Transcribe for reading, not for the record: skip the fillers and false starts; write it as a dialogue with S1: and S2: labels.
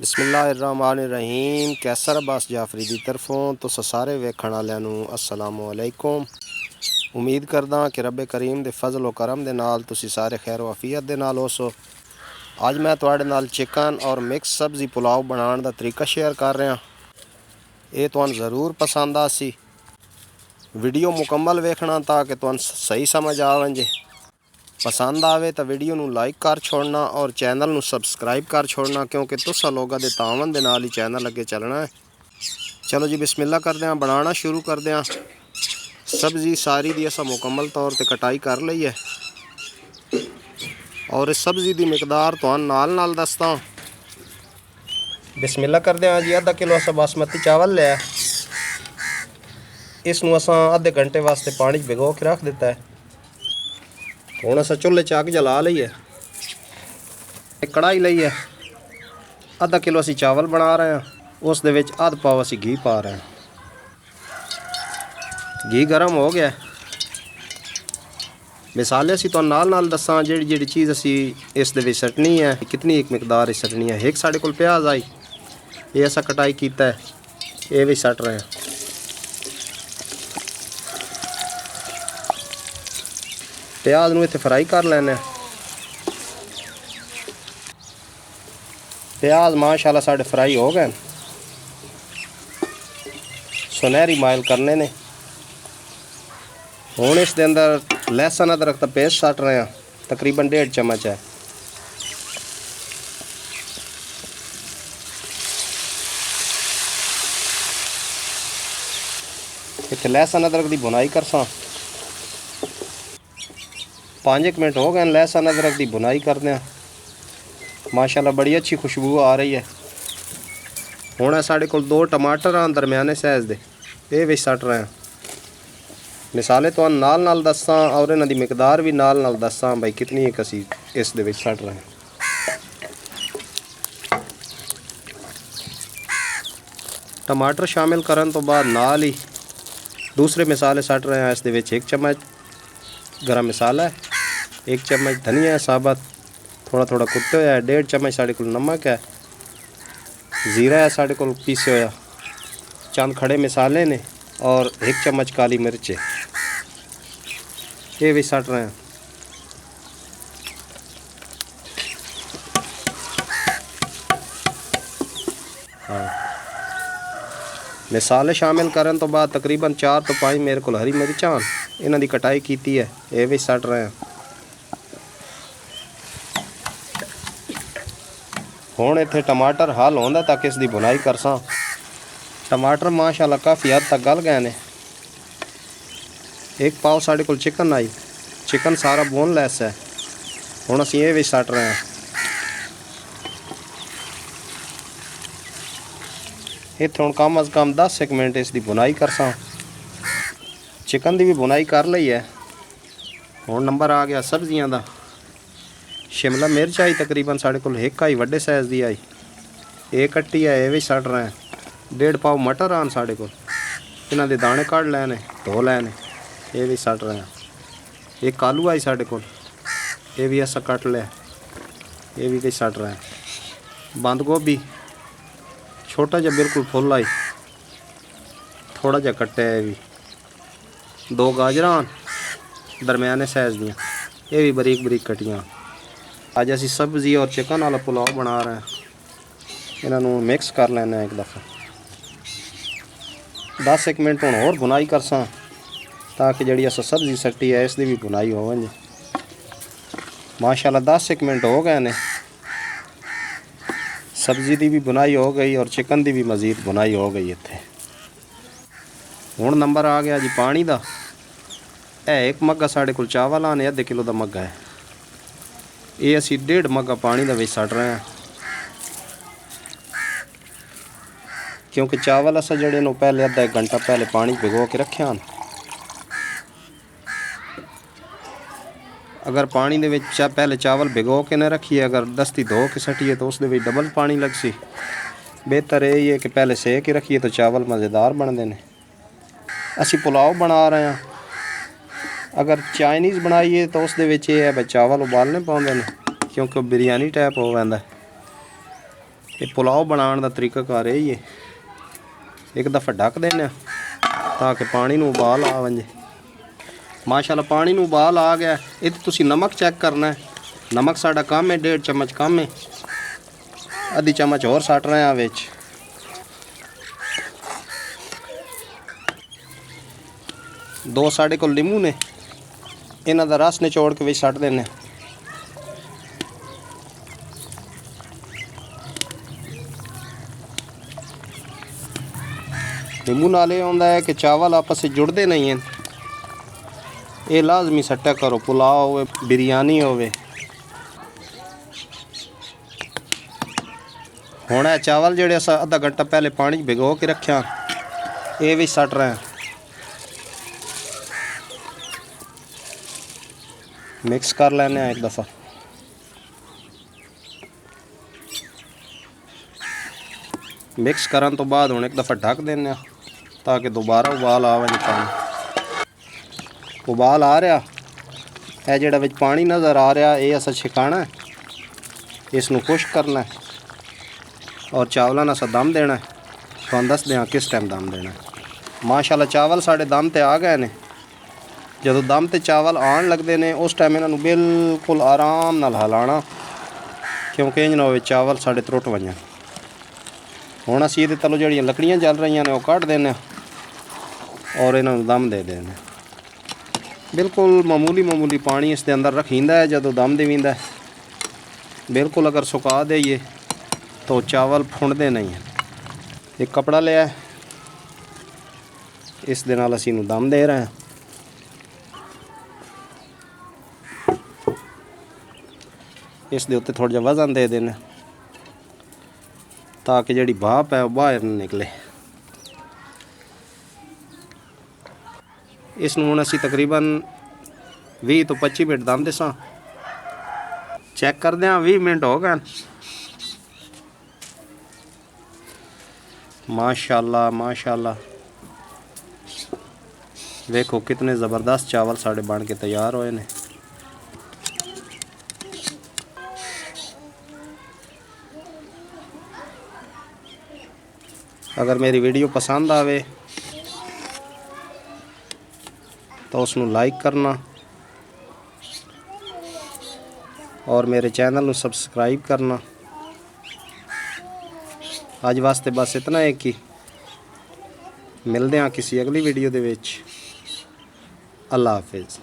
S1: बिस्मिल्लाहिर्रहमानिर्रहीम। कैसर अब्बास जाफरी की तरफों तो सारे वेखण वालियां नूं अस्सलामु अलैकुम। उम्मीद करदा कि रब करीम दे फजल व करम दे नाल तुसी सारे खैर वफियत दे नाल होसो। अज मैं तुहाडे नाल चिकन और मिक्स सब्जी पुलाव बनाने का तरीका शेयर कर रहा। ये तुहानूं ज़रूर पसंद आसी। वीडियो मुकम्मल वेखना ताकि तुहानूं सही समझ आवे। पसंद आवे तो वीडियो नूं लाइक कर छोड़ना और चैनल नूं सबसक्राइब कर छोड़ना, क्योंकि तुसा लोगों के तावन दे नाल ही चैनल अगे चलना है। चलो जी बिस्मिल्लाह करदे हां, बनाना शुरू करदे हां। सब्जी सारी दी असां मुकम्मल तौर पर कटाई कर लई है और इस सब्जी की मिकदार तुहानूं नाल दसदा। बिस्मिल्लाह करदे हां जी। आधा किलो असां बासमती चावल लिया। इसनूं असां आधे घंटे वास्ते पानी भिगो के रख दिता है। हुण असां चुल्हे च अग जला लई है। एक कढ़ाई लई है। आधा किलो असीं चावल बना रहे हैं। उस दे विच आध पाव असीं घी पा रहे हैं। घी गर्म हो गया। मिसाले असीं तुहानूं नाल दसां जिहड़ी चीज़ असीं इस दे विच सटनी है, कितनी एक मिकदार सटनी है। एक साडे कोल प्याज आई, ये असां कटाई कीता है, ये भी सट रहे हैं। प्याज नूं इत्थे फ्राई कर लैने। प्याज माशाल्लाह साढ़े फ्राई हो गए, सुनहरी माइल करने ने। हुण इस दे अंदर लहसुन अदरक का पेस्ट सट रहे हैं, तकरीबन 1.5 चम्मच है। इत्थे लहसुन अदरक की बुनाई करसां। 5 मिनट हो गए लहसुन अदरक की बुनाई करदे हैं। माशाल्लाह बड़ी अच्छी खुशबू आ रही है। हुण है साढ़े कोल 2 टमाटर आन दरमियाने साइज़ दे, ये भी सट रहे हैं। मिसाले तो नाल दसां और इन्हां दी मिकदार भी नाल दसां भाई कितनी एक असीं इस दे विच सट रहे हैं। टमाटर शामिल करन तो बाद नाल ही दूसरे मिसाले सट रहे हैं। इस दे विच 1 चम्मच गरम मसाला है, 1 चम्मच धनिया है साबत, थोड़ा थोड़ा कुट्टे होया है, 1.5 चम्मच साढ़े कोल नमक है, जीरा है साढ़े कोल पीसे होया, चंद खड़े मिसाले ने और 1 चम्मच काली मिर्च है, ये भी सट रहे हैं। हाँ, मिसाले शामिल करन तो बाद तकरीबन 4 तो 5 मेरे को हरी मिर्चां इन्हां दी कटाई कीती है, ये भी सट रहे हैं। हुण इत्थे टमाटर हल होंदा तक इसकी बुनाई करसां। टमाटर माशाल्लाह काफ़ी हद तक गल गए ने। 1 पाव साढ़े कोल चिकन आई, चिकन सारा बोनलैस है। हुण असीं ये भी सट रहे हैं। इत्थे हुण कम अज़ कम 10 मिनट इसकी बुनाई करसां। चिकन की भी बुनाई कर लई है। हुण नंबर आ गया सब्जियां दा। शिमला मिर्च आई तकरीबन साढ़े कोल 1 आई, वड्डे साइज़ की आई, ये कट्टी है, ये भी सट रहे हैं। 1.5 पाव मटर आन साढ़े कोल, इन्हां दे दाने कढ़ लैने, धो लैने, ये भी सट रहे हैं। एक आलू आई साढ़े कोल, ये भी असां कट लिया, ये भी सट रहे हैं। बंद गोभी छोटा जिहा बिल्कुल फुल आई, थोड़ा जिहा कट्टे, ये भी 2 गाजरां दरमियाने साइज़ दियां, ये भी बरीक बरीक कटियां। अज असी सब्जी और चिकन वाला पुलाव बना रहे हैं। इन्हों मिक्स कर लेना एक दफ़ा। 10 मिनट हुण होर बुनाई करसां ताकि जिहड़ी अस सब्जी सट्टी है इसकी भी बुनाई हो वञे। माशाल्लाह 10 मिनट हो गए ने, सब्जी की भी बुनाई हो गई और चिकन की भी मज़ीद बुनाई हो गई। इत्थे हुण नंबर आ गया जी पानी का। यह 1 मग्गा साढ़े कोल चावल आने, आधे किलो का मग्गा है, ये असी 1.5 मग्गा पानी का सट रहे हैं। क्योंकि चावल असा जड़े नो पहले आधा 1 घंटा पहले पानी भिगो के रखे हैं। अगर पानी दे विच पहले चावल भिगो के न रखिए, अगर दस्ती धो के सटिए तो उसदे विच डबल पानी लग सी। बेहतर यही है कि पहले सेक के रखिए तो चावल मज़ेदार बनते हैं। असी पुलाव बना रहे हैं। अगर चाइनीज़ बनाइए तो उस दे विच ये है भाई चावल उबालने पाउंदे ने, क्योंकि बिरयानी टाइप हो जाता है। ये पुलाव बनाने का तरीकाकार यही है। एक दफ़ा ढक देने ताकि पानी नूं उबाल आ वंजे। माशाल्लाह पानी नूं उबाल आ गया। इत्थे तुसीं नमक चेक करना है। नमक साडा कम है, 1.5 चम्मच कम है, आधी चम्मच और सट रहे हैं विच। दो साढ़े को लीमू ने, इन्हां दा रस निचोड़ के विच सट देने। नींबू नाल ये होंदा है कि चावल आपस में जुड़ते नहीं हैं। ये लाजमी सट्टा करो, पुलाव होवे, बिरयानी होवे। हुण है चावल जेड़े अस आधा घंटा पहले पानी भिगो के रखिया, ये भी सट रहे हैं। मिक्स कर लेने एक दफ़ा। मिक्स करन तो बाद हुण एक दफ़ा ढक देने ताकि दोबारा उबाल आ वजे। पानी उबाल आ रहा है, जेड़ा विच पानी नज़र आ रहा ये असा छिकाना है, इसनू खुश्क करना है और चावलों ने असा दम देना है। तो दस दें किस टाइम दम देना है। माशाल्लाह चावल साढ़े दम ते आ गए ने। जदों दम ते चावल आन लगते हैं उस टाइम इन्हों बिल्कुल आराम नाल हिलाना, क्योंकि इंज ना होवे चावल साढ़े त्रुट वजन। हुण असीं इहदे तलों जिहड़ियां लकड़ियां जल रही ने वो कट देने और इन्हों दम दे देने। बिल्कुल मामूली पानी इसके अंदर रखींदा है जदों दम देवींदा है। बिल्कुल अगर सुका देइए तो चावल फुंडते नहीं हैं। एक कपड़ा लिया, इस दे नाल असीं नूं दम दे रहे हैं। इस दे उत्ते थोड़ा जिहा वजन दे देना ताकि जिहड़ी भाप है वो बाहर न निकले। इस नूं हुण असीं तकरीबन 20 तो 25 मिनट दम देसां। चेक करदे हां 20 मिनट हो गए। माशाल्लाह माशाल्लाह, देखो कितने ज़बरदस्त चावल साढ़े बन के तैयार होए ने। अगर मेरी वीडियो पसंद आवे तो उसनू लाइक करना और मेरे चैनल नू सब्सक्राइब करना। अज वास्ते बस इतना है कि मिलते हैं किसी अगली वीडियो दे विच। अल्लाह हाफिज़।